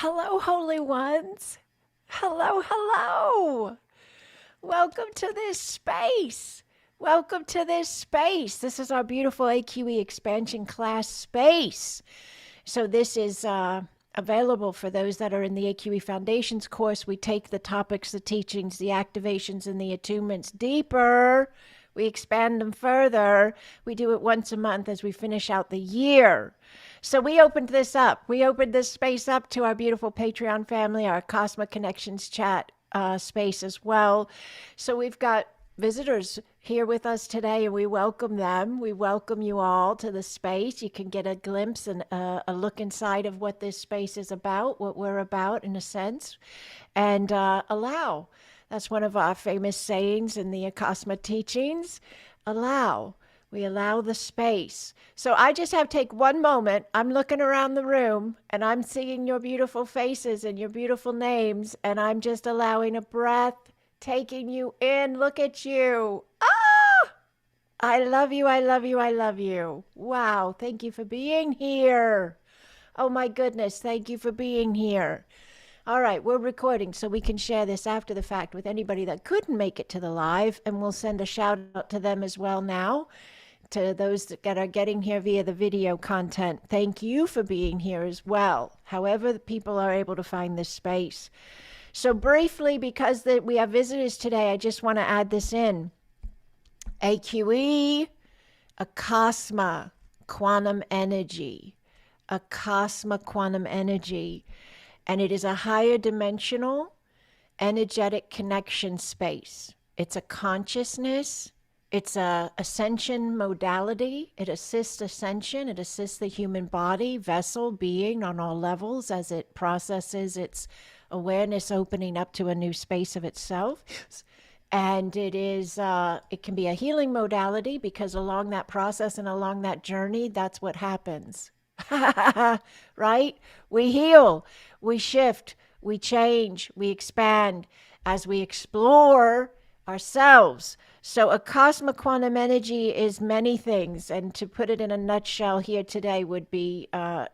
Hello, Holy Ones. Hello, hello. Welcome to this space. Welcome to this space. This is our beautiful AQE expansion class space. So, this is available for those that are in the AQE Foundations course. We take the topics, the teachings, the activations, and the attunements deeper. We expand them further. We do it once a month as we finish out the year. So we opened this up. We opened this space up to our beautiful Patreon family, our Acasma Connections chat space as well. So we've got visitors here with us today, and we welcome them. We welcome you all to the space. You can get a glimpse and a look inside of what this space is about, what we're about in a sense, and allow. That's one of our famous sayings in the Acasma teachings. Allow. We allow the space. So I just have to take one moment. I'm looking around the room and I'm seeing your beautiful faces and your beautiful names, and I'm just allowing a breath, taking you in. Look at you. Ah! I love you. I love you. I love you. Wow. Thank you for being here. Oh my goodness. Thank you for being here. All right, we're recording so we can share this after the fact with anybody that couldn't make it to the live, and we'll send a shout out to them as well now, to those that are getting here via the video content. Thank you for being here as well, however the people are able to find this space. So briefly, because we have visitors today, I just want to add this in. AQE, Acasma, quantum energy. Acasma, quantum energy. And it is a higher dimensional, energetic connection space. It's a consciousness. It's a ascension modality. It assists ascension. It assists the human body, vessel, being on all levels as it processes its awareness, opening up to a new space of itself. And it can be a healing modality, because along that process and along that journey, that's what happens. Right? We heal, we shift, we change, we expand as we explore ourselves. So Acasma quantum energy is many things, and to put it in a nutshell here today would be it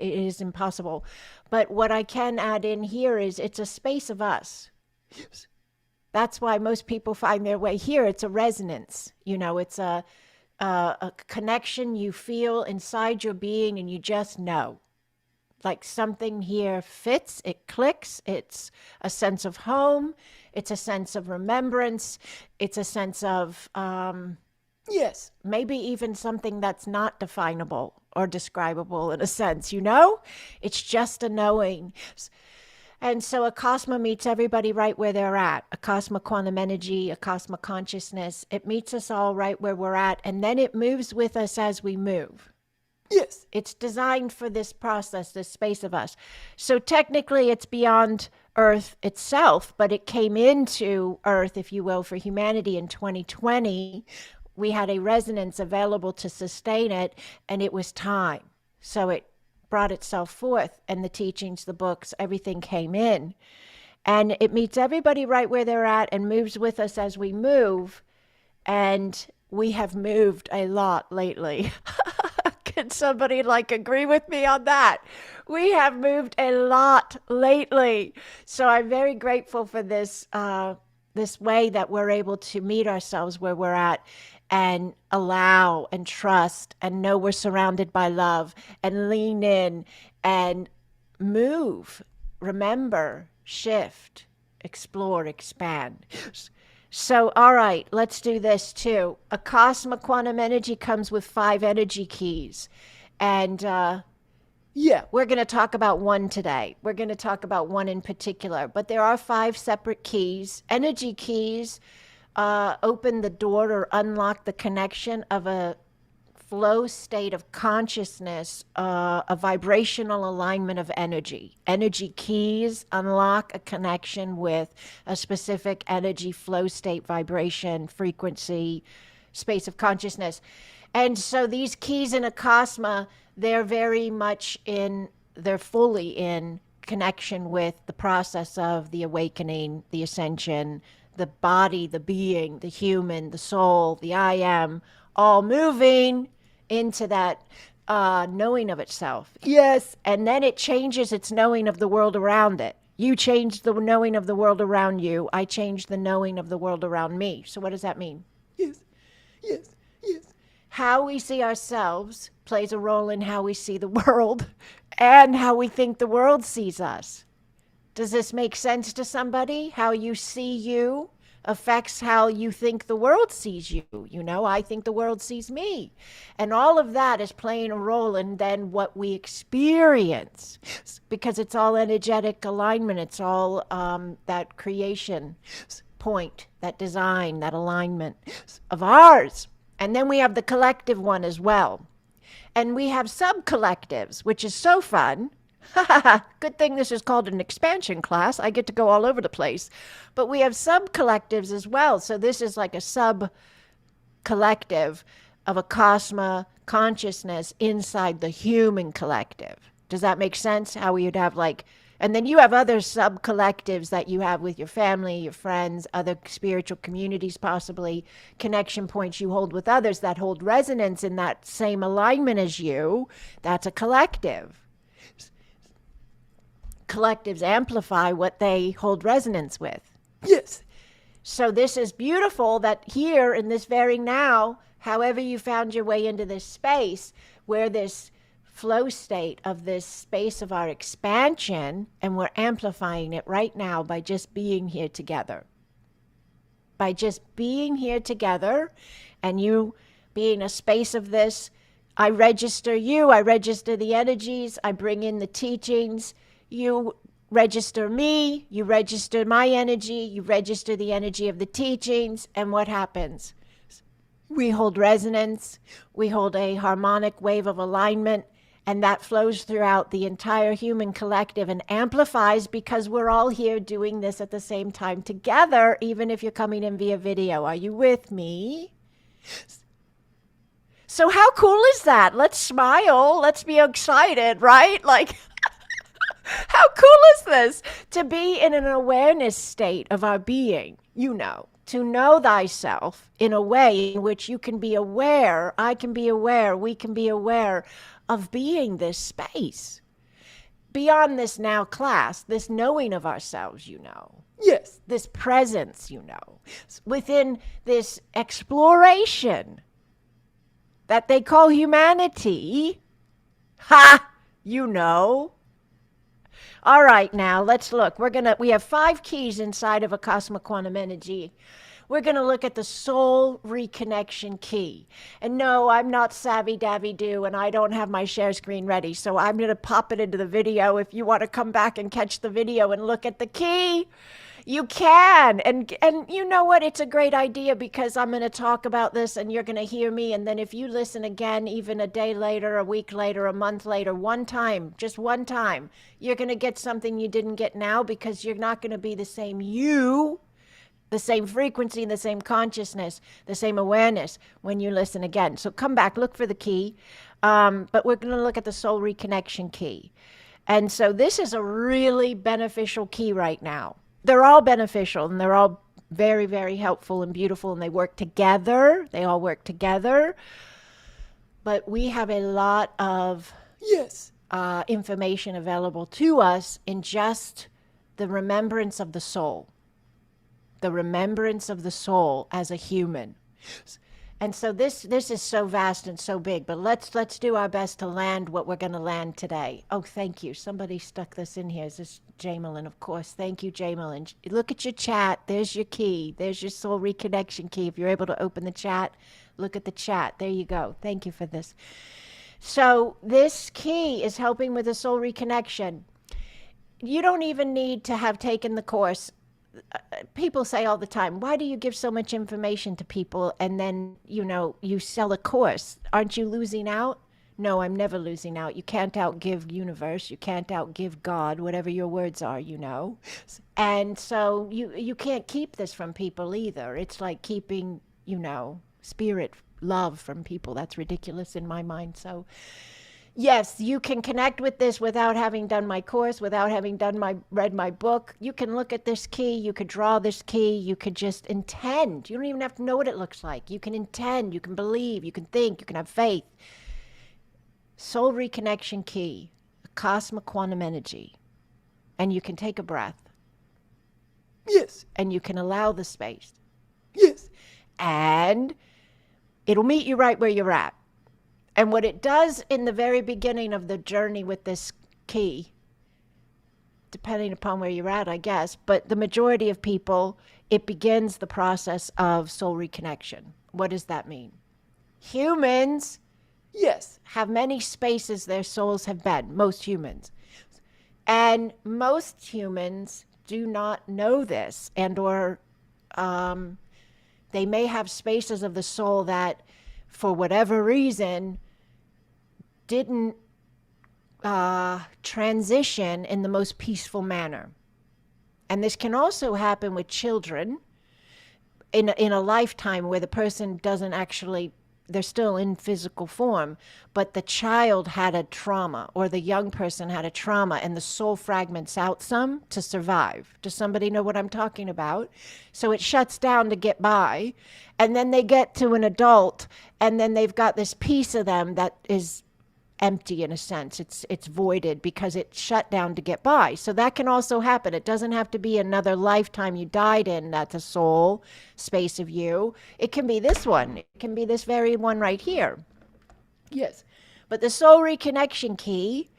is impossible. But what I can add in here is it's a space of us. That's why most people find their way here. It's a resonance. It's a connection you feel inside your being, and you just know. Like something here fits, it clicks, it's a sense of home, it's a sense of remembrance, it's a sense of, yes, maybe even something that's not definable or describable in a sense, It's just a knowing. And so Acasma meets everybody right where they're at. Acasma quantum energy, Acasma consciousness. It meets us all right where we're at, and then it moves with us as we move. Yes. It's designed for this process, this space of us. So technically it's beyond Earth itself, but it came into Earth, if you will, for humanity in 2020. We had a resonance available to sustain it, and it was time. So it brought itself forth, and the teachings, the books, everything came in. And it meets everybody right where they're at and moves with us as we move. And we have moved a lot lately. Can somebody agree with me on that? We have moved a lot lately. So I'm very grateful for this way that we're able to meet ourselves where we're at, and allow and trust and know we're surrounded by love, and lean in and move, remember, shift, explore, expand. So, all right, let's do this too. Acasma quantum energy comes with 5 energy keys. And we're going to talk about one today. We're going to talk about one in particular. But there are 5 separate keys. Energy keys open the door or unlock the connection of a flow state of consciousness, a vibrational alignment of energy. Energy keys unlock a connection with a specific energy flow state, vibration, frequency, space of consciousness. And so these keys in Acasma, they're fully in connection with the process of the awakening, the ascension, the body, the being, the human, the soul, the I am, all moving into that knowing of itself. Yes. And then it changes its knowing of the world around it. You changed the knowing of the world around you. I changed the knowing of the world around me. So what does that mean? Yes, yes, yes. How we see ourselves plays a role in how we see the world and how we think the world sees us. Does this make sense to somebody? How you see you affects how you think the world sees you. You know, I think the world sees me. And all of that is playing a role in then what we experience, because it's all energetic alignment. It's all that creation point, that design, that alignment of ours. And then we have the collective one as well. And we have sub-collectives, which is so fun. Good thing this is called an expansion class. I get to go all over the place. But we have sub-collectives as well. So this is like a sub-collective of Acasma consciousness inside the human collective. Does that make sense? How we would have like, and then you have other sub-collectives that you have with your family, your friends, other spiritual communities, possibly connection points you hold with others that hold resonance in that same alignment as you. That's a collective. Collectives amplify what they hold resonance with. Yes. So this is beautiful that here in this very now, however you found your way into this space, where this flow state of this space of our expansion, and we're amplifying it right now by just being here together. By just being here together and you being a space of this, I register you, I register the energies, I bring in the teachings. You register me, you register my energy, you register the energy of the teachings, and what happens? We hold resonance, we hold a harmonic wave of alignment, and that flows throughout the entire human collective and amplifies because we're all here doing this at the same time together, even if you're coming in via video. Are you with me? So how cool is that? Let's smile, let's be excited, right? Like, how cool is this? To be in an awareness state of our being, you know, to know thyself in a way in which you can be aware, I can be aware, we can be aware of being this space. Beyond this now class, this knowing of ourselves, you know. Yes. This presence, you know. Within this exploration that they call humanity. Ha! You know. All right, now let's look. We have 5 keys inside of Acasma Quantum Energy. We're going to look at the soul reconnection key. And no, I'm not savvy davy do, and I don't have my share screen ready. So I'm going to pop it into the video. If you want to come back and catch the video and look at the key, you can. And you know what? It's a great idea because I'm going to talk about this and you're going to hear me. And then if you listen again, even a day later, a week later, a month later, one time, just one time, you're going to get something you didn't get now because you're not going to be the same you, the same frequency, the same consciousness, the same awareness when you listen again. So come back, look for the key. But we're going to look at the soul reconnection key. And so this is a really beneficial key right now. They're all beneficial and they're all very, very helpful and beautiful, and they work together. They all work together. But we have a lot of information available to us in just the remembrance of the soul. The remembrance of the soul as a human. And so this is so vast and so big, but let's do our best to land what we're going to land today. Oh, thank you. Somebody stuck this in here. Is this Jamelin? Of course. Thank you, Jamelin. Look at your chat. There's your key. There's your soul reconnection key. If you're able to open the chat, look at the chat. There you go. Thank you for this. So this key is helping with the soul reconnection. You don't even need to have taken the course. People say all the time, why do you give so much information to people and then, you know, you sell a course? Aren't you losing out? No, I'm never losing out. You can't outgive universe. You can't outgive God, whatever your words are, you know. And so you can't keep this from people either. It's like keeping, you know, spirit love from people. That's ridiculous in my mind. So yes, you can connect with this without having done my course, without having read my book. You can look at this key, you could draw this key, you could just intend. You don't even have to know what it looks like. You can intend, you can believe, you can think, you can have faith. Soul reconnection key, Acasma quantum energy. And you can take a breath. Yes. And you can allow the space. Yes. And it'll meet you right where you're at. And what it does in the very beginning of the journey with this key, depending upon where you're at, I guess, but the majority of people, it begins the process of soul reconnection. What does that mean? Humans, yes, have many spaces their souls have been, most humans. And most humans do not know this, and or they may have spaces of the soul that, for whatever reason, didn't transition in the most peaceful manner. And this can also happen with children in a lifetime where the person doesn't actually, they're still in physical form, but the child had a trauma, or the young person had a trauma, and the soul fragments out some to survive. Does somebody know what I'm talking about? So it shuts down to get by, and then they get to an adult, and then they've got this piece of them that is empty in a sense. It's voided because it shut down to get by. So that can also happen. It doesn't have to be another lifetime you died in that's a soul space of you. It can be this one. It can be this very one right here. Yes. But the soul reconnection key,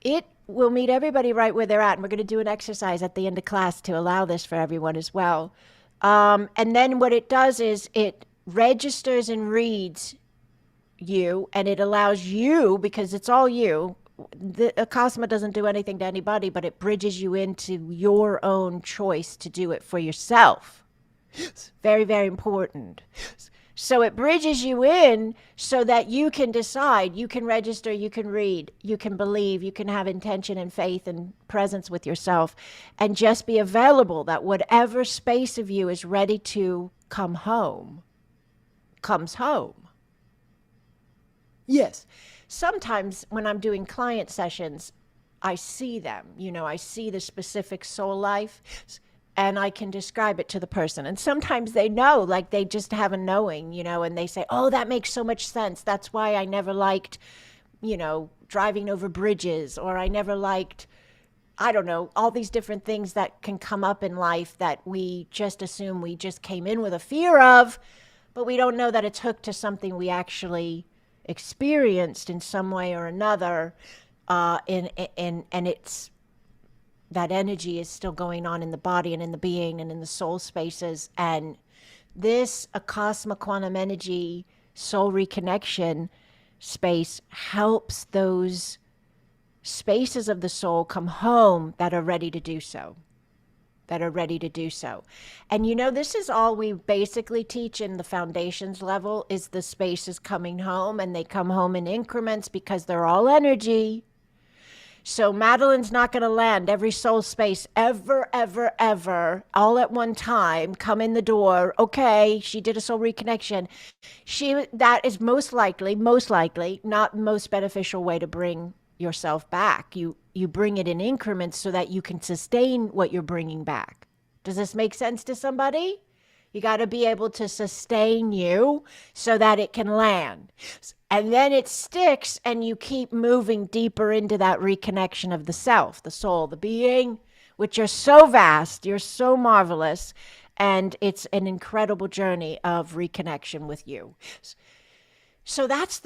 it will meet everybody right where they're at. And we're going to do an exercise at the end of class to allow this for everyone as well. And then what it does is it registers and reads you, and it allows you, because it's all you. The Acasma doesn't do anything to anybody, but it bridges you into your own choice to do it for yourself. Yes. Very, very important. Yes. So it bridges you in so that you can decide, you can register, you can read, you can believe, you can have intention and faith and presence with yourself, and just be available that whatever space of you is ready to come home, comes home. Yes. Sometimes when I'm doing client sessions, I see them, I see the specific soul life, and I can describe it to the person. And sometimes they know, like they just have a knowing, and they say, oh, that makes so much sense. That's why I never liked, driving over bridges, or I never liked, I don't know, all these different things that can come up in life that we just assume we just came in with a fear of, but we don't know that it's hooked to something we actually experienced in some way or another, and it's that energy is still going on in the body and in the being and in the soul spaces. And this Acasma quantum energy soul reconnection space helps those spaces of the soul come home that are ready to do so. And this is all we basically teach in the foundations level, is the spaces coming home, and they come home in increments because they're all energy. So Madeline's not going to land every soul space ever, all at one time, come in the door. Okay, she did a soul reconnection. That is most likely not the most beneficial way to bring yourself back. You bring it in increments so that you can sustain what you're bringing back. Does this make sense to somebody? You got to be able to sustain you so that it can land. And then it sticks, and you keep moving deeper into that reconnection of the self, the soul, the being, which are so vast. You're so marvelous. And it's an incredible journey of reconnection with you. So that's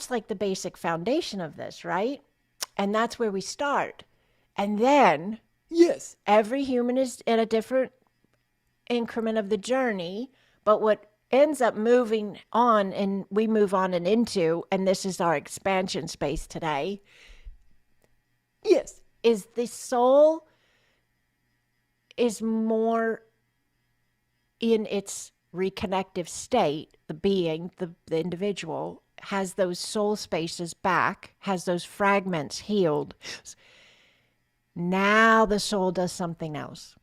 like the basic foundation of this, right? And that's where we start. And then, yes, every human is in a different increment of the journey, but what ends up moving on, and we move on and into, and this is our expansion space today, yes, is the soul is more in its reconnective state. The being, the individual, has those soul spaces back, has those fragments healed. Now the soul does something else.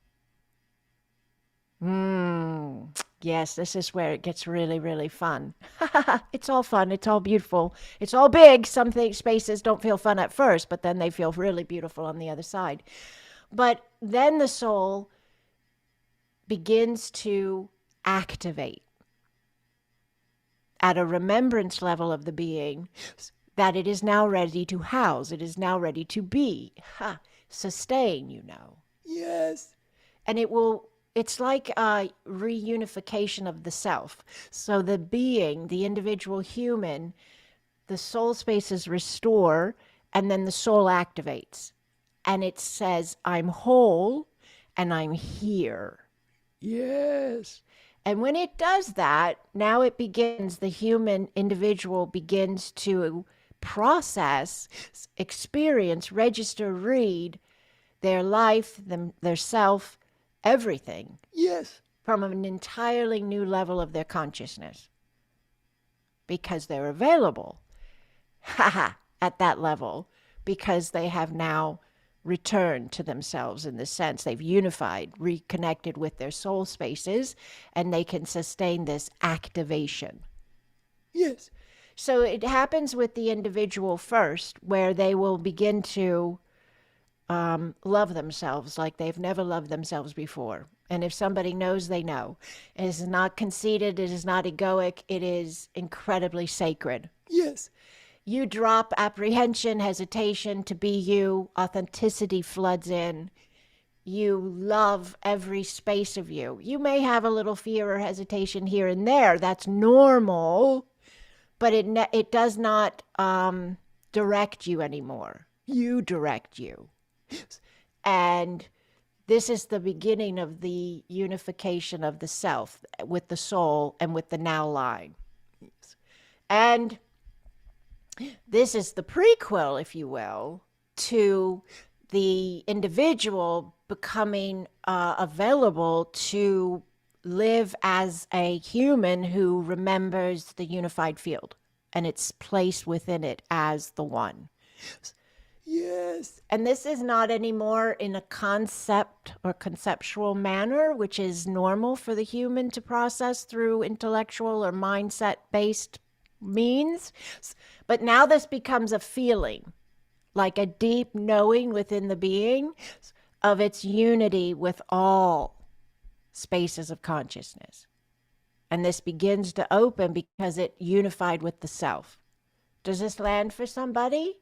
Yes, this is where it gets really, really fun. It's all fun. It's all beautiful. It's all big. Some spaces don't feel fun at first, but then they feel really beautiful on the other side. But then the soul begins to activate at a remembrance level of the being. that it is now ready to house, it is now ready to be, sustain, Yes. And it's like a reunification of the self. So the being, the individual human, the soul spaces restore, and then the soul activates. And it says, I'm whole and I'm here. Yes. And when it does that, now it begins, the human individual begins to process, experience, register, read their life, their self, everything Yes. from an entirely new level of their consciousness because they're available at that level, because they have now returned to themselves in the sense they've unified, reconnected with their soul spaces, and they can sustain this activation. Yes. So it happens with the individual first, where they will begin to love themselves like they've never loved themselves before. And if somebody knows, they know. It is not conceited, it is not egoic, it is incredibly sacred. Yes. You drop apprehension, hesitation to be you, authenticity floods in. You love every space of you. You may have a little fear or hesitation here and there. That's normal, but it does not direct you anymore. You direct you. And this is the beginning of the unification of the self with the soul and with the now line. And this is the prequel, if you will, to the individual becoming available to live as a human who remembers the unified field and its place within it as the one. Yes. And this is not anymore in a concept or conceptual manner, which is normal for the human to process through intellectual or mindset based means. But now this becomes a feeling, like a deep knowing within the being of its unity with all spaces of consciousness. And this begins to open because it unified with the self. Does this land for somebody?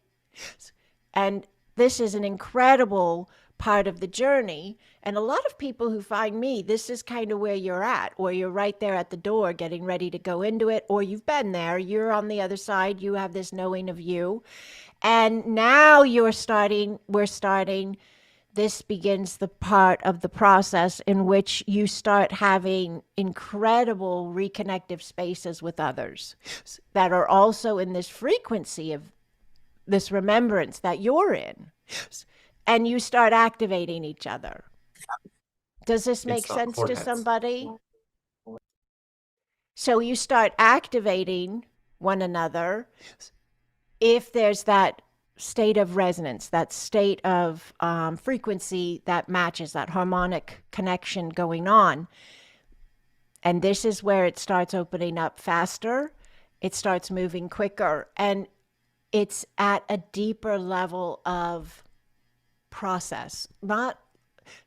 And this is an incredible part of the journey. And a lot of people who find me, this is kind of where you're at, or you're right there at the door getting ready to go into it, or you've been there, you're on the other side, you have this knowing of you. And now we're starting, this begins the part of the process in which you start having incredible reconnective spaces with others that are also in this frequency of this remembrance that you're in, and you start activating each other. Does this make sense to somebody? So you start activating one another if there's that state of resonance, that state of frequency that matches, that harmonic connection going on. And this is where it starts opening up faster. It starts moving quicker. And it's at a deeper level of process, not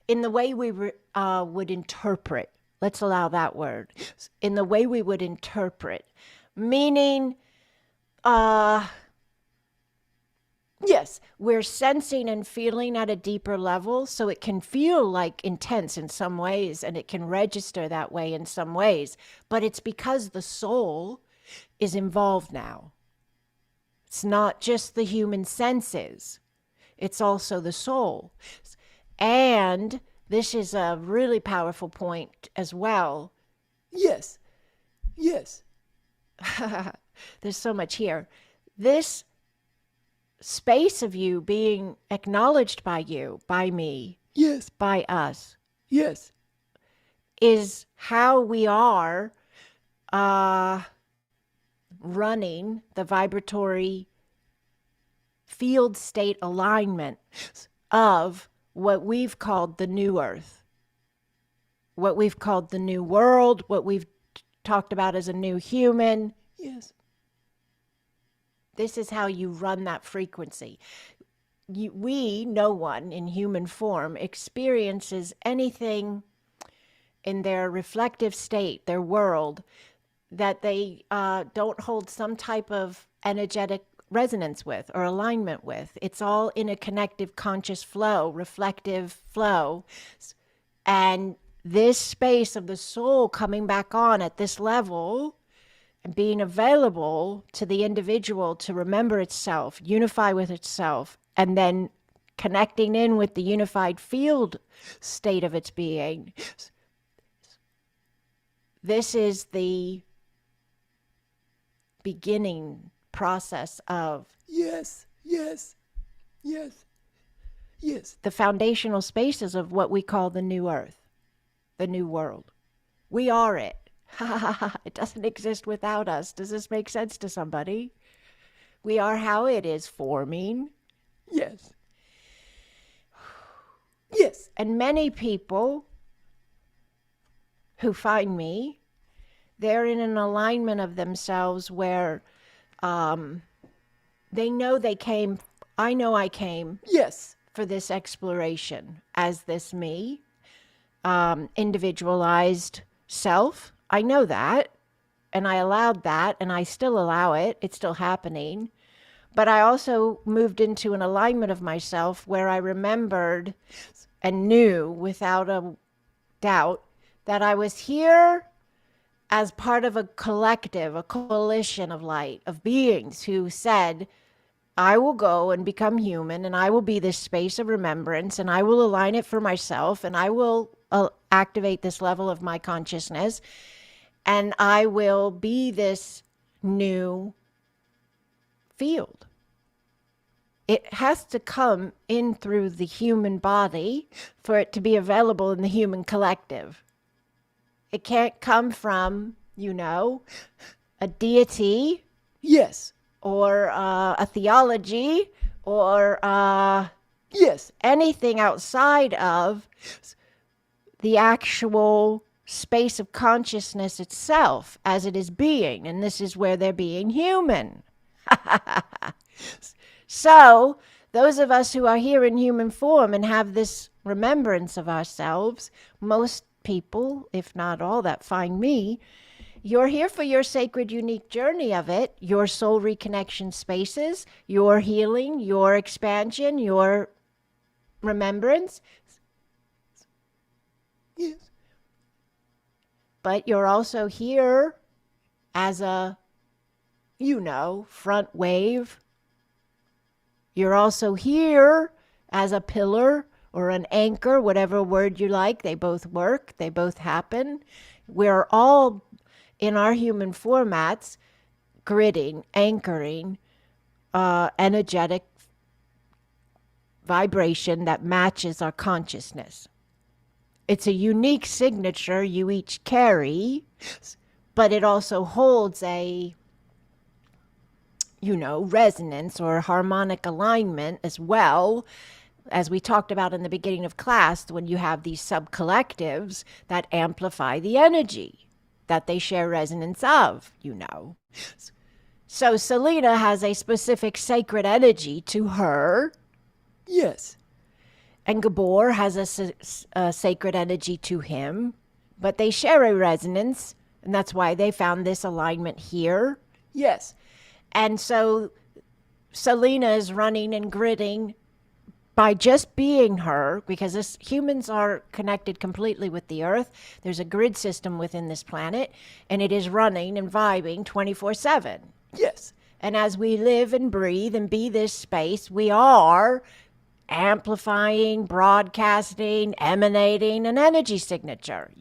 in the way we would interpret. Let's allow that word. In the way we would interpret, meaning, yes, we're sensing and feeling at a deeper level, so it can feel like intense in some ways, and it can register that way in some ways, but it's because the soul is involved now. It's not just the human senses, it's also the soul. And this is a really powerful point as well. Yes. Yes. There's so much here. This space of you being acknowledged by you, by me, Yes. by us, Yes. is how we are running the vibratory field state alignment of what we've called the new earth, what we've called the new world, what we've talked about as a new human. Yes. This is how you run that frequency. No one in human form experiences anything in their reflective state, their world, that they don't hold some type of energetic resonance with or alignment with. It's all in a connective conscious flow, reflective flow. And this space of the soul coming back on at this level and being available to the individual to remember itself, unify with itself, and then connecting in with the unified field state of its being. This is the beginning process of Yes. Yes. Yes. Yes. the foundational spaces of what we call the new earth, the new world. We are it. It doesn't exist without us. Does this make sense to somebody? We are how it is forming. Yes. Yes. And many people who find me, they're in an alignment of themselves where they know they came, I know I came Yes. for this exploration as this me, individualized self. I know that, and I allowed that, and I still allow it. It's still happening. But I also moved into an alignment of myself where I remembered and knew without a doubt that I was here as part of a collective, a coalition of light, of beings who said, I will go and become human, and I will be this space of remembrance, and I will align it for myself, and I will activate this level of my consciousness, and I will be this new field. It has to come in through the human body for it to be available in the human collective. It can't come from, a deity. Yes. Or a theology, or Yes. anything outside of the actual space of consciousness itself as it is being. And this is where they're being human. So, those of us who are here in human form and have this remembrance of ourselves, most people, if not all that find me, you're here for your sacred, unique journey of it, your soul reconnection spaces, your healing, your expansion, your remembrance. Yes. But you're also here as a, front wave. You're also here as a pillar or an anchor, whatever word you like. They both work. They both happen. We're all in our human formats, gridding, anchoring, energetic vibration that matches our consciousness. It's a unique signature you each carry, but it also holds a, resonance or harmonic alignment as well, as we talked about in the beginning of class, when you have these sub-collectives that amplify the energy that they share resonance of, So Selena has a specific sacred energy to her. Yes. And Gabor has a sacred energy to him. But they share a resonance, and that's why they found this alignment here. Yes. And so Selena is running and gridding by just being her, because humans are connected completely with the earth. There's a grid system within this planet, and it is running and vibing 24/7. Yes. And as we live and breathe and be this space, we are amplifying, broadcasting, emanating an energy signature,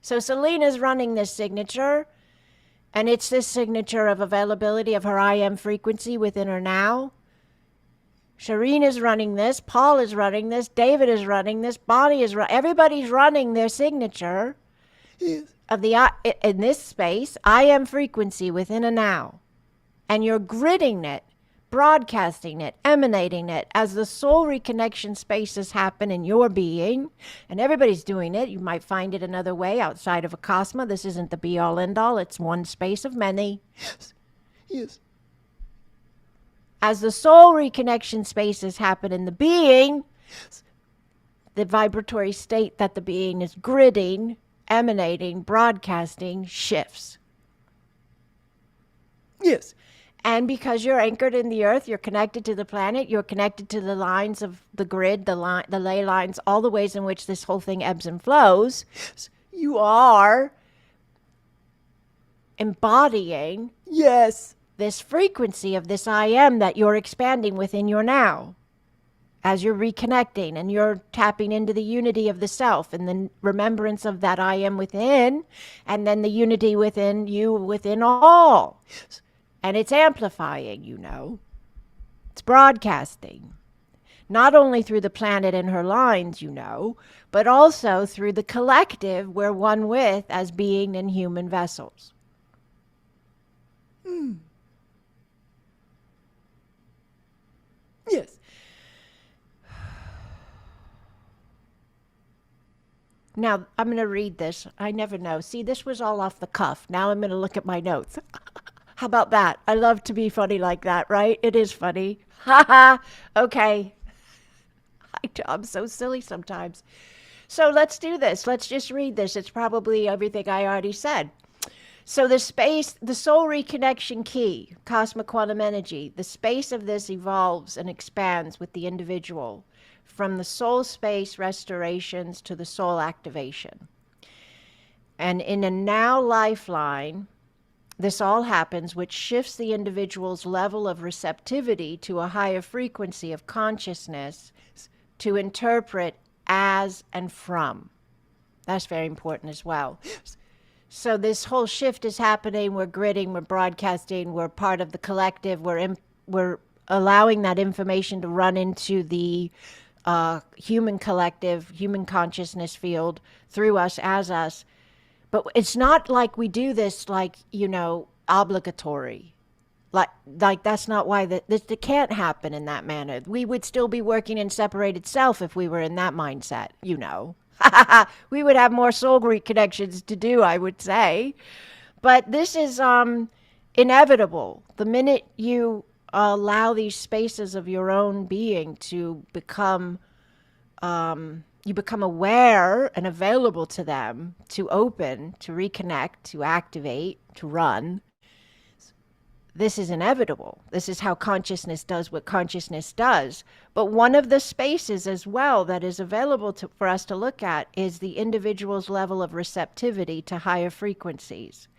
So Selena's running this signature, and it's this signature of availability of her I am frequency within her now. Shireen is running this, Paul is running this, David is running this, Bonnie is running, everybody's running their signature of the in this space, I am frequency within a now. And you're gridding it, broadcasting it, emanating it as the soul reconnection spaces happen in your being. And everybody's doing it. You might find it another way outside of Acasma. This isn't the be-all, end-all. It's one space of many. Yes. As the soul reconnection spaces happen in the being, the vibratory state that the being is gridding, emanating, broadcasting shifts. Yes. And because you're anchored in the earth, you're connected to the planet, you're connected to the lines of the grid, the ley lines, all the ways in which this whole thing ebbs and flows. You are embodying Yes. this frequency of this I am that you're expanding within your now. As you're reconnecting and you're tapping into the unity of the self and the remembrance of that I am within, and then the unity within you, within all. And it's amplifying, It's broadcasting. Not only through the planet and her lines, but also through the collective we're one with as being in human vessels. Yes. Now, I'm going to read this. I never know. See, this was all off the cuff. Now I'm going to look at my notes. How about that? I love to be funny like that, right? It is funny. Ha ha. Okay. I'm so silly sometimes. So let's do this. Let's just read this. It's probably everything I already said. So the soul reconnection key, cosmic quantum energy, the space of this evolves and expands with the individual from the soul space restorations to the soul activation. And in a now lifeline, this all happens, which shifts the individual's level of receptivity to a higher frequency of consciousness to interpret as and from. That's very important as well. So this whole shift is happening. We're gridding, we're broadcasting, we're part of the collective. We're allowing that information to run into the human collective, human consciousness field through us, as us. But it's not like we do this like, obligatory. Like that's not why it can't happen in that manner. We would still be working in separated self if we were in that mindset, We would have more soul reconnections to do, I would say. But this is inevitable. The minute you allow these spaces of your own being to become, you become aware and available to them, to open, to reconnect, to activate, to run. This is inevitable. This is how consciousness does what consciousness does. But one of the spaces as well that is available for us to look at is the individual's level of receptivity to higher frequencies.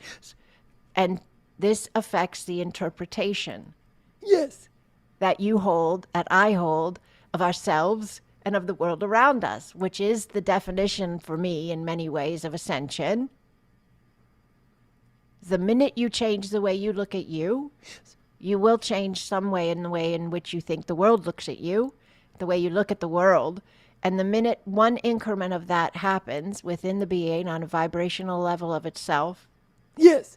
And this affects the interpretation. Yes. That you hold, that I hold, of ourselves and of the world around us, which is the definition for me in many ways of ascension. The minute you change the way you look at you, you will change some way in the way in which you think the world looks at you, the way you look at the world. And the minute one increment of that happens within the being on a vibrational level of itself, yes,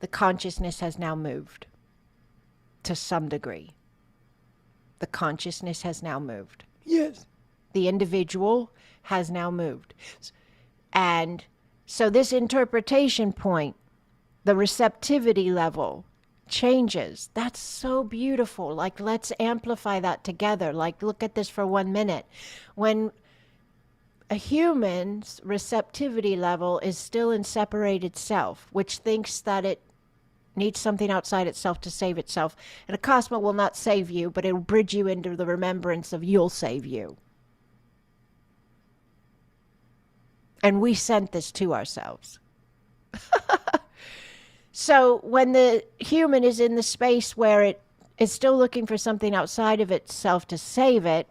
the consciousness has now moved to some degree. The consciousness has now moved. Yes. The individual has now moved. And so this interpretation point, the receptivity level changes. That's so beautiful. Like, let's amplify that together. Like, look at this for 1 minute. When a human's receptivity level is still in separated self, which thinks that it needs something outside itself to save itself. And Acasma will not save you, but it will bridge you into the remembrance of you'll save you. And we sent this to ourselves. So when the human is in the space where it is still looking for something outside of itself to save it,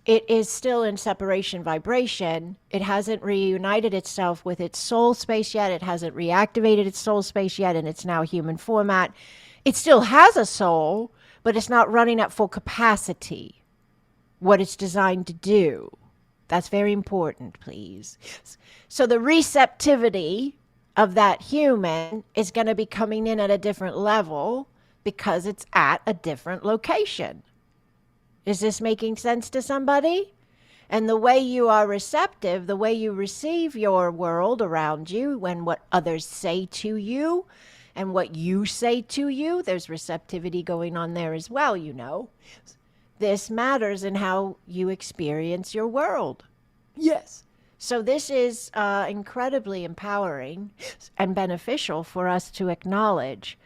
it is still in separation vibration. It hasn't reunited itself with its soul space yet. It hasn't reactivated its soul space yet in its now human format. It still has a soul, but it's not running at full capacity, what it's designed to do. That's very important, please. So the receptivity of that human is going to be coming in at a different level because it's at a different location. Is this making sense to somebody? And the way you are receptive, the way you receive your world around you, when what others say to you and what you say to you, there's receptivity going on there as well, This matters in how you experience your world. Yes. So this is incredibly empowering and beneficial for us to acknowledge.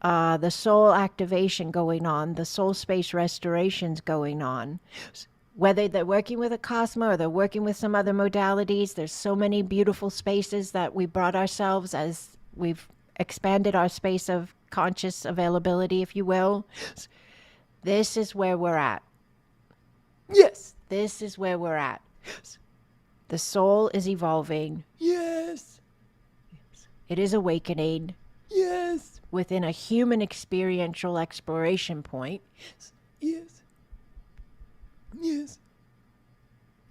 the soul activation going on, the soul space restorations going on. Whether they're working with Acasma or they're working with some other modalities, there's so many beautiful spaces that we brought ourselves as we've expanded our space of conscious availability, if you will. This is where we're at. Yes. This is where we're at. The soul is evolving. Yes. It is awakening Yes. within a human experiential exploration point. Yes. Yes.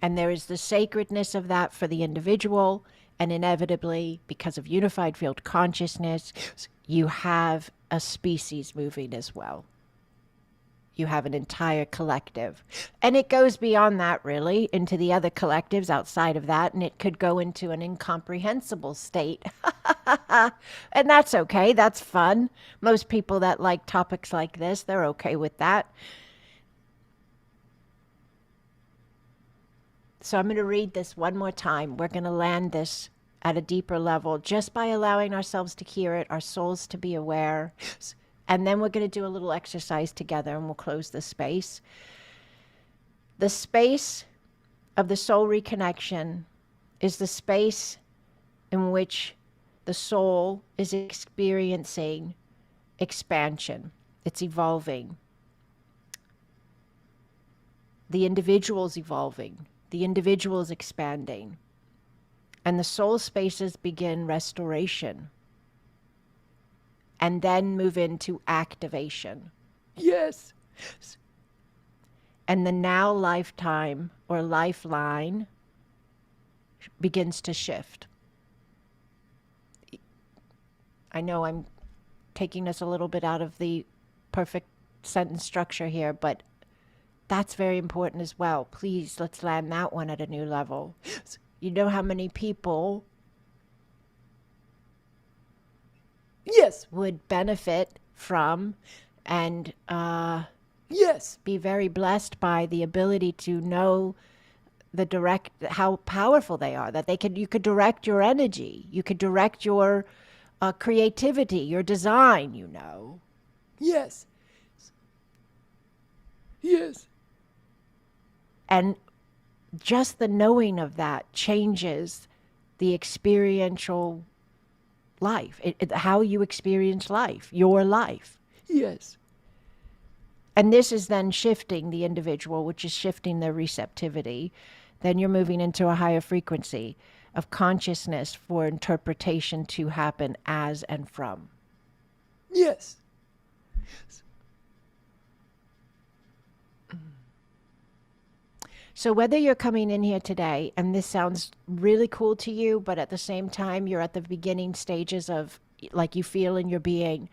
And there is the sacredness of that for the individual. And inevitably, because of unified field consciousness, you have a species moving as well. You have an entire collective. And it goes beyond that, really, into the other collectives outside of that. And it could go into an incomprehensible state. And that's okay. That's fun. Most people that like topics like this, they're okay with that. So I'm going to read this one more time. We're going to land this at a deeper level just by allowing ourselves to hear it, our souls to be aware. And then we're going to do a little exercise together and we'll close the space. The space of the soul reconnection is the space in which the soul is experiencing expansion. It's evolving. The individual is evolving. The individual is expanding. And the soul spaces begin restoration. And then move into activation. Yes. And the now lifetime or lifeline begins to shift. I know I'm taking us a little bit out of the perfect sentence structure here, but that's very important as well. Please, let's land that one at a new level. You know how many people Yes. would benefit from and Yes. be very blessed by the ability to know how powerful they are, that you could direct your energy, you could direct your creativity, your design, Yes. Yes. And just the knowing of that changes the experiential life, how you experience life, your life. Yes. And this is then shifting the individual, which is shifting their receptivity. Then you're moving into a higher frequency of consciousness for interpretation to happen as and from. Yes. So whether you're coming in here today and this sounds really cool to you, but at the same time you're at the beginning stages of, like, you feel in your being,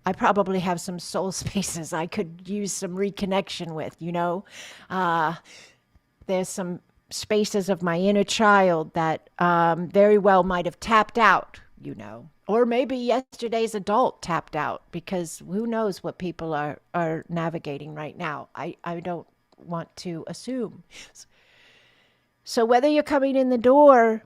I probably have some soul spaces I could use some reconnection with, There's some spaces of my inner child that very well might have tapped out, Or maybe yesterday's adult tapped out, because who knows what people are navigating right now. I don't want to assume. So whether you're coming in the door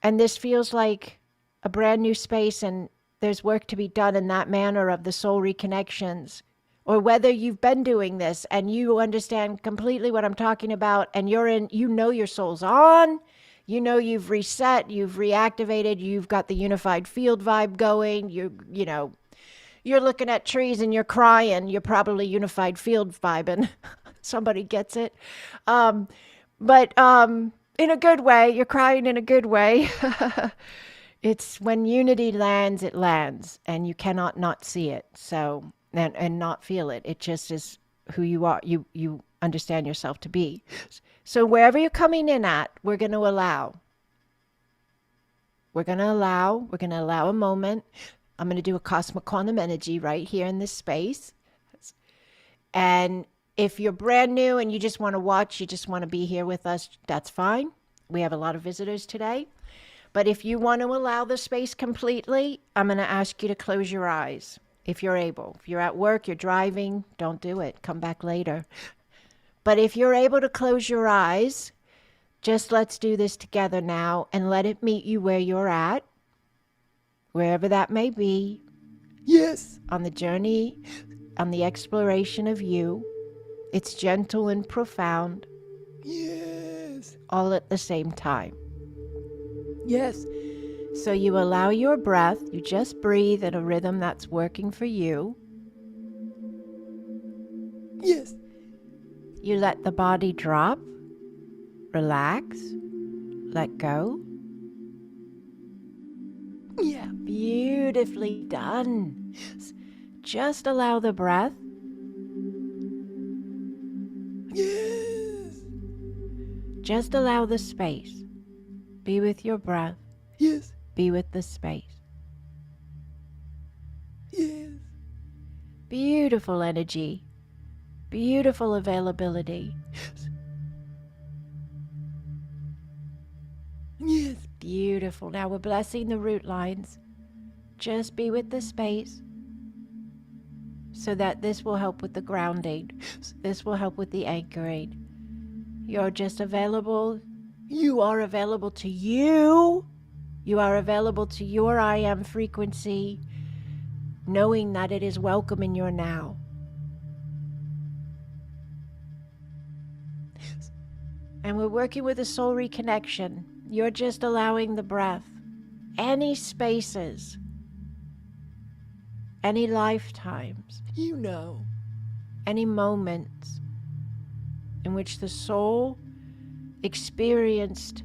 and this feels like a brand new space and there's work to be done in that manner of the soul reconnections, or whether you've been doing this and you understand completely what I'm talking about and your soul's on, you've reset, you've reactivated, you've got the unified field vibe going, you're looking at trees and you're crying, you're probably unified field vibing. Somebody gets it. But in a good way, you're crying in a good way. It's when unity lands, it lands, and you cannot not see it. So, and not feel it. It just is who you are. You understand yourself to be. So wherever you're coming in at, we're going to allow. We're going to allow a moment. I'm going to do a cosmic quantum energy right here in this space. And if you're brand new and you just want to watch, you just want to be here with us, that's fine. We have a lot of visitors today. But if you want to allow the space completely, I'm going to ask you to close your eyes if you're able. If you're at work, you're driving, don't do it. Come back later. But if you're able to close your eyes, just let's do this together now and let it meet you where you're at, wherever that may be. Yes. on the journey, on the exploration of you. It's gentle and profound, Yes. all at the same time. Yes. So you allow your breath, you just breathe in a rhythm that's working for you. Yes. You let the body drop, relax, let go. Yeah. Beautifully done. Just allow the breath. Yes. Just allow the space. Be with your breath. Yes. Be with the space. Yes. Beautiful energy. Beautiful availability. Yes. Beautiful. Now we're blessing the root lines. Just be with the space so that this will help with the grounding. This will help with the anchoring. You're just available. You are available to you. You are available to your I am frequency, knowing that it is welcome in your now. And we're working with a soul reconnection. You're just allowing the breath. Any spaces, any lifetimes, You know. any moments in which the soul experienced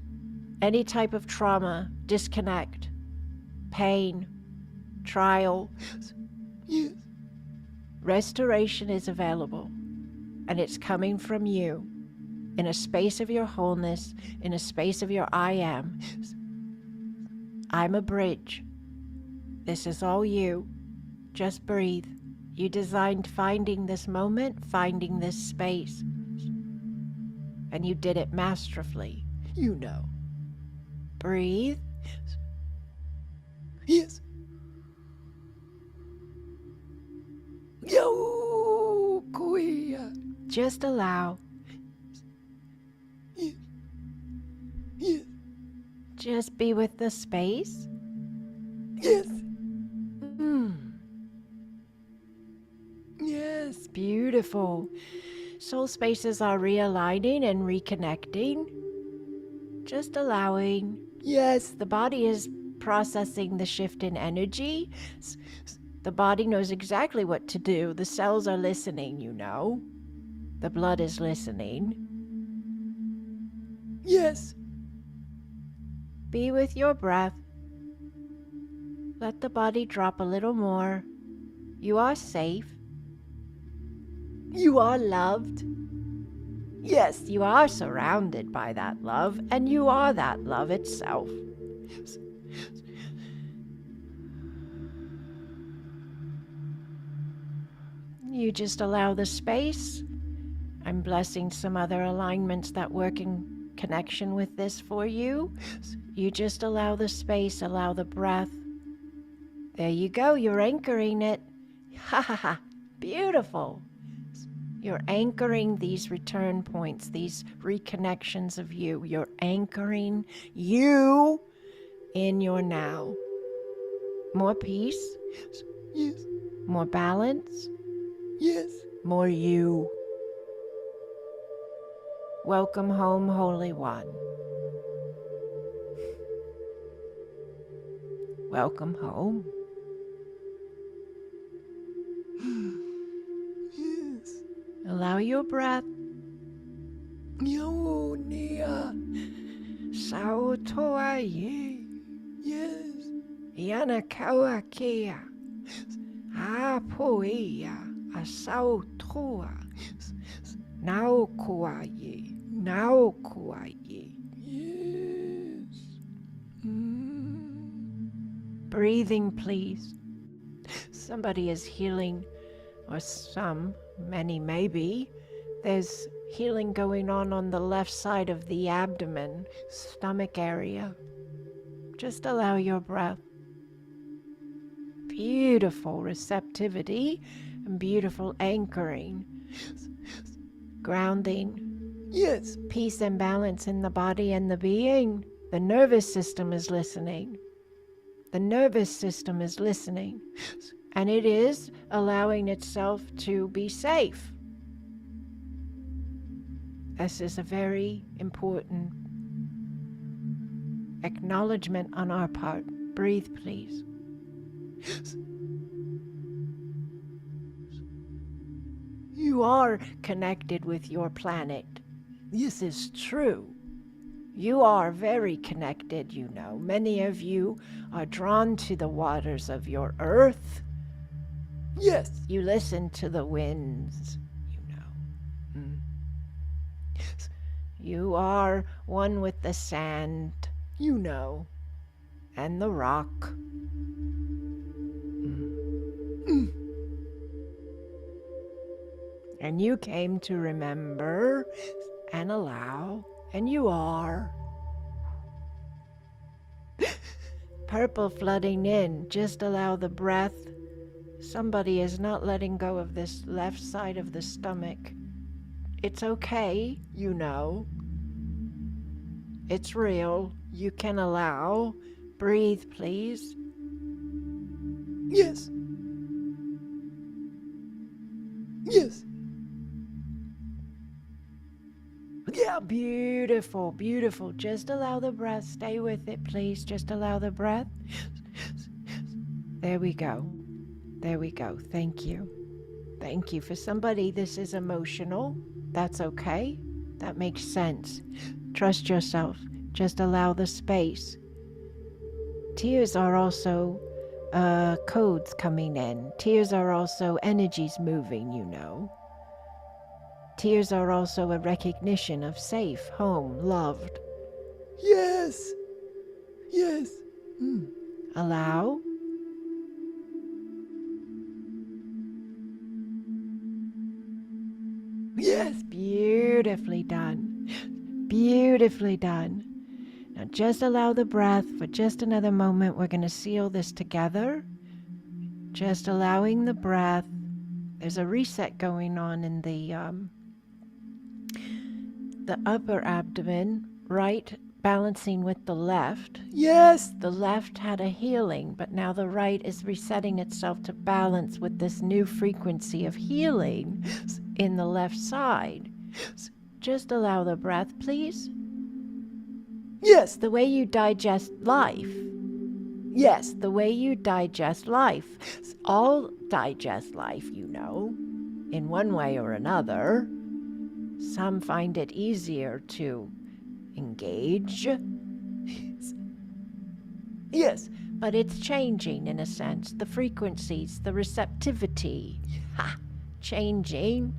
any type of trauma, disconnect, pain, trial, Yes. restoration is available. And it's coming from you in a space of your wholeness, in a space of your I am. I'm a bridge. This is all you. Just breathe. You designed finding this moment, finding this space. And you did it masterfully. You know. Breathe. Yes. Yo, Korea. Just allow. Yes. Yes. Just be with the space. Yes. Yes, beautiful. Soul spaces are realigning and reconnecting. Just allowing. Yes. The body is processing the shift in energy. The body knows exactly what to do. The cells are listening, you know. The blood is listening. Yes. Be with your breath. Let the body drop a little more. You are safe. You are loved. Yes, you are surrounded by that love, and you are that love itself. You just allow the space. I'm blessing some other alignments that work in connection with this for you. You just allow the space, allow the breath. There you go, you're anchoring it. Ha ha ha, beautiful. You're anchoring these return points, these reconnections of you. You're anchoring you in your now. More peace. Yes. More balance. Yes. More you. Welcome home, Holy One. Welcome home. Yes. Allow your breath. Yo, Nia. Sao toa ye. Yes. Yana kaua kea. A poea. A sao toa. Nao kua ye. Nao kua ye. Yes. Breathing, please. Somebody is healing, or many maybe. There's healing going on the left side of the abdomen, stomach area. Just allow your breath. Beautiful receptivity and beautiful anchoring. Grounding. Yes. Peace and balance in the body and the being. The nervous system is listening. The nervous system is listening. And it is allowing itself to be safe. This is a very important acknowledgement on our part. Breathe, please. You are connected with your planet. This is true. You are very connected, you know. Many of you are drawn to the waters of your earth. Yes. You listen to the winds, you know. You are one with the sand, you know, and the rock. And you came to remember and allow, and you are. Purple flooding in, just allow the breath. Somebody is not letting go of this left side of the stomach. It's okay, you know. It's real. You can allow. Breathe, please. Yes. Yes. Yeah, beautiful, beautiful. Just allow the breath. Stay with it, please. Just allow the breath. There we go. There we go. Thank you. Thank you. For somebody, this is emotional. That's okay. That makes sense. Trust yourself. Just allow the space. Tears are also codes coming in. Tears are also energies moving, you know. Tears are also a recognition of safe, home, loved. Yes. Yes. Allow. Yes. Beautifully done. Beautifully done. Now just allow the breath for just another moment. We're going to seal this together. Just allowing the breath. There's a reset going on in the upper abdomen, right balancing with the left. Yes. The left had a healing, but now the right is resetting itself to balance with this new frequency of healing in the left side. Just allow the breath, please. Yes. The way you digest life. Yes, the way you digest life. All digest life, you know, in one way or another. Some find it easier to engage. Yes. But it's changing in a sense. The frequencies, the receptivity. Changing.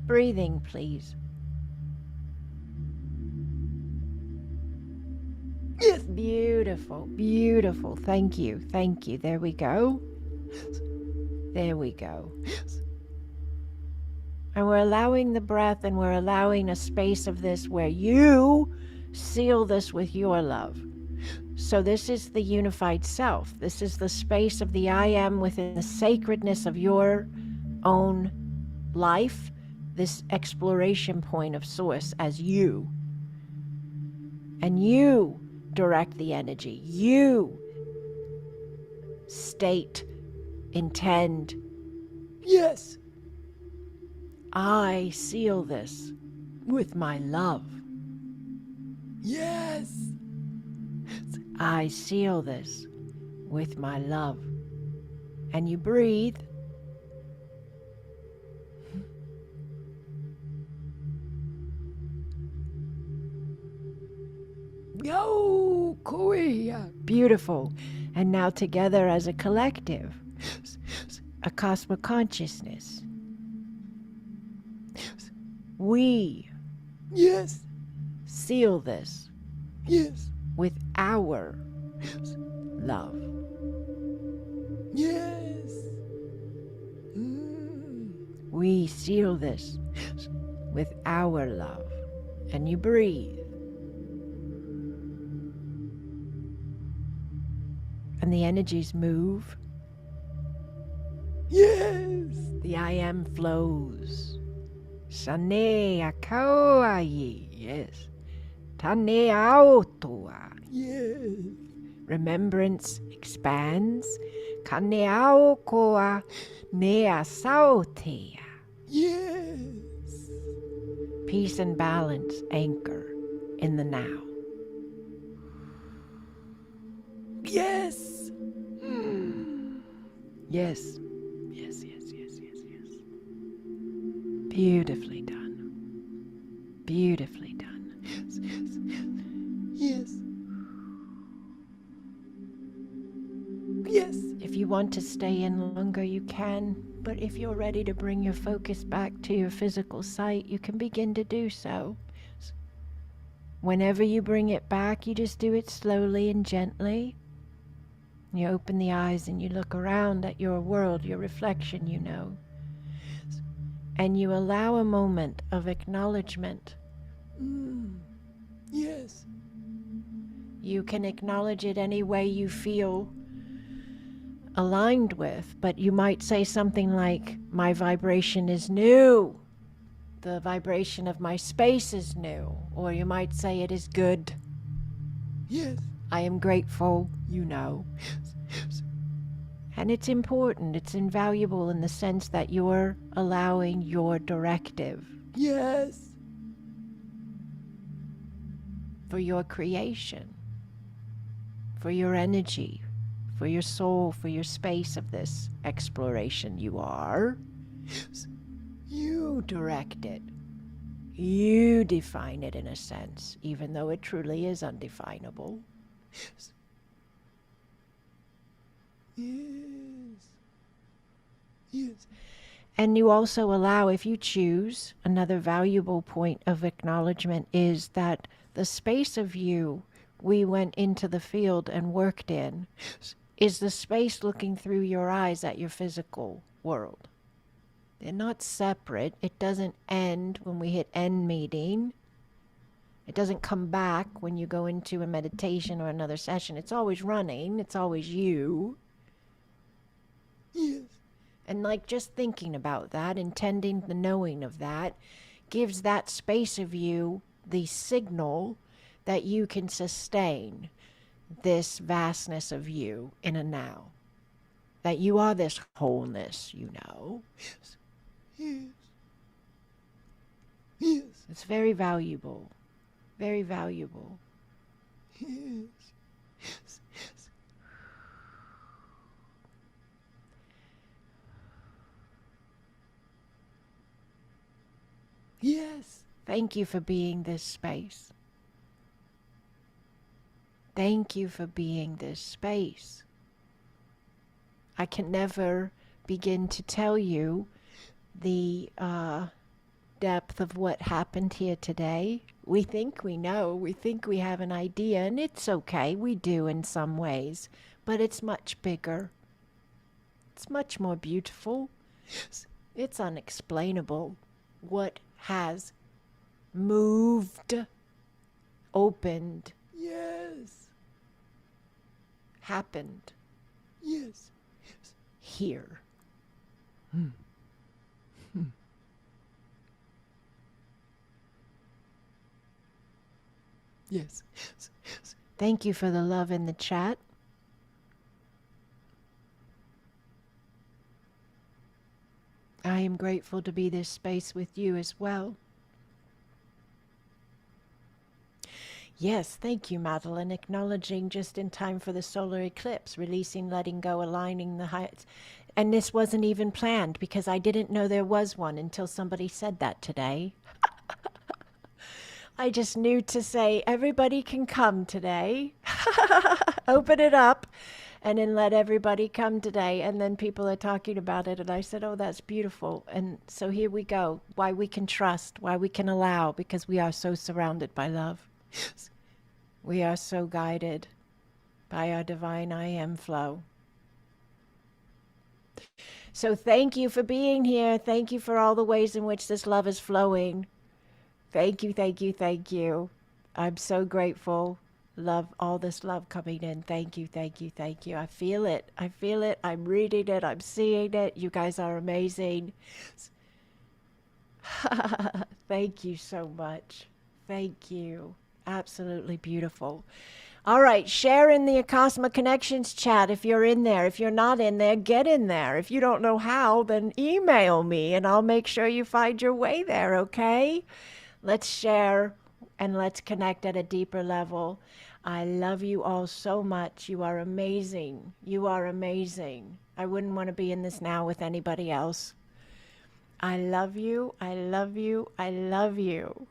Breathing, please. Yes. Beautiful, beautiful. Thank you, thank you. There we go. There we go. And we're allowing the breath, and we're allowing a space of this where you seal this with your love. So this is the unified self. This is the space of the I am within the sacredness of your own life, this exploration point of source as you. And you direct the energy. You state, intend. Yes. I seal this with my love. Yes. I seal this with my love. And you breathe. Yo, Korea. Beautiful. And now together as a collective, Acasma consciousness. We Yes. seal this Yes. with our love. Yes. We seal this with our love. And you breathe. And the energies move. Yes. The I am flows. Sane akaoi. Yes. Tane aotoa. Yes. Remembrance expands. Kaneao koa nea sautia. Yes. Peace and balance anchor in the now. Yes. Yes. Yes, yes, yes, yes, yes. Beautifully done. Beautifully done. Yes, yes, yes. Yes. If you want to stay in longer, you can. But if you're ready to bring your focus back to your physical sight, you can begin to do so. Whenever you bring it back, you just do it slowly and gently. You open the eyes and you look around at your world, your reflection, you know. And you allow a moment of acknowledgement. Yes. You can acknowledge it any way you feel aligned with, but you might say something like, my vibration is new. The vibration of my space is new. Or you might say it is good. Yes. I am grateful, you know. And it's important, it's invaluable in the sense that you're allowing your directive Yes. for your creation, for your energy, for your soul, for your space of this exploration. You are. You direct it. You define it in a sense, even though it truly is undefinable. Yes. Yes. And you also allow, if you choose, another valuable point of acknowledgement is that the space of you we went into the field and worked in is the space looking through your eyes at your physical world. They're not separate. It doesn't end when we hit end meeting. It doesn't come back when you go into a meditation or another session. It's always running. It's always you. Yes. And like just thinking about that, intending the knowing of that, gives that space of you the signal that you can sustain this vastness of you in a now. That you are this wholeness, you know. Yes. Yes. Yes. It's very valuable. Very valuable. Yes. Yes. Yes. Yes. Thank you for being this space. Thank you for being this space. I can never begin to tell you the depth of what happened here today. We think we know, we think we have an idea, and it's okay, we do in some ways, but it's much bigger. It's much more beautiful. It's unexplainable what has moved, opened, Yes. happened Yes. here. Yes. Thank you for the love in the chat. I am grateful to be this space with you as well. Yes, thank you, Madeline. Acknowledging just in time for the solar eclipse, releasing, letting go, aligning the heights. And this wasn't even planned because I didn't know there was one until somebody said that today. I just knew to say, everybody can come today. Open it up and then let everybody come today. And then people are talking about it. And I said, oh, that's beautiful. And so here we go. Why we can trust, why we can allow, because we are so surrounded by love. We are so guided by our divine I am flow. So thank you for being here. Thank you for all the ways in which this love is flowing. Thank you, thank you, thank you. I'm so grateful. Love all this love coming in. Thank you, thank you, thank you. I feel it. I feel it. I'm reading it. I'm seeing it. You guys are amazing. Thank you so much. Thank you. Absolutely beautiful. All right, share in the Acasma Connections chat if you're in there. If you're not in there, get in there. If you don't know how, then email me and I'll make sure you find your way there, okay? Let's share and let's connect at a deeper level. I love you all so much. You are amazing. You are amazing. I wouldn't want to be in this now with anybody else. I love you. I love you. I love you.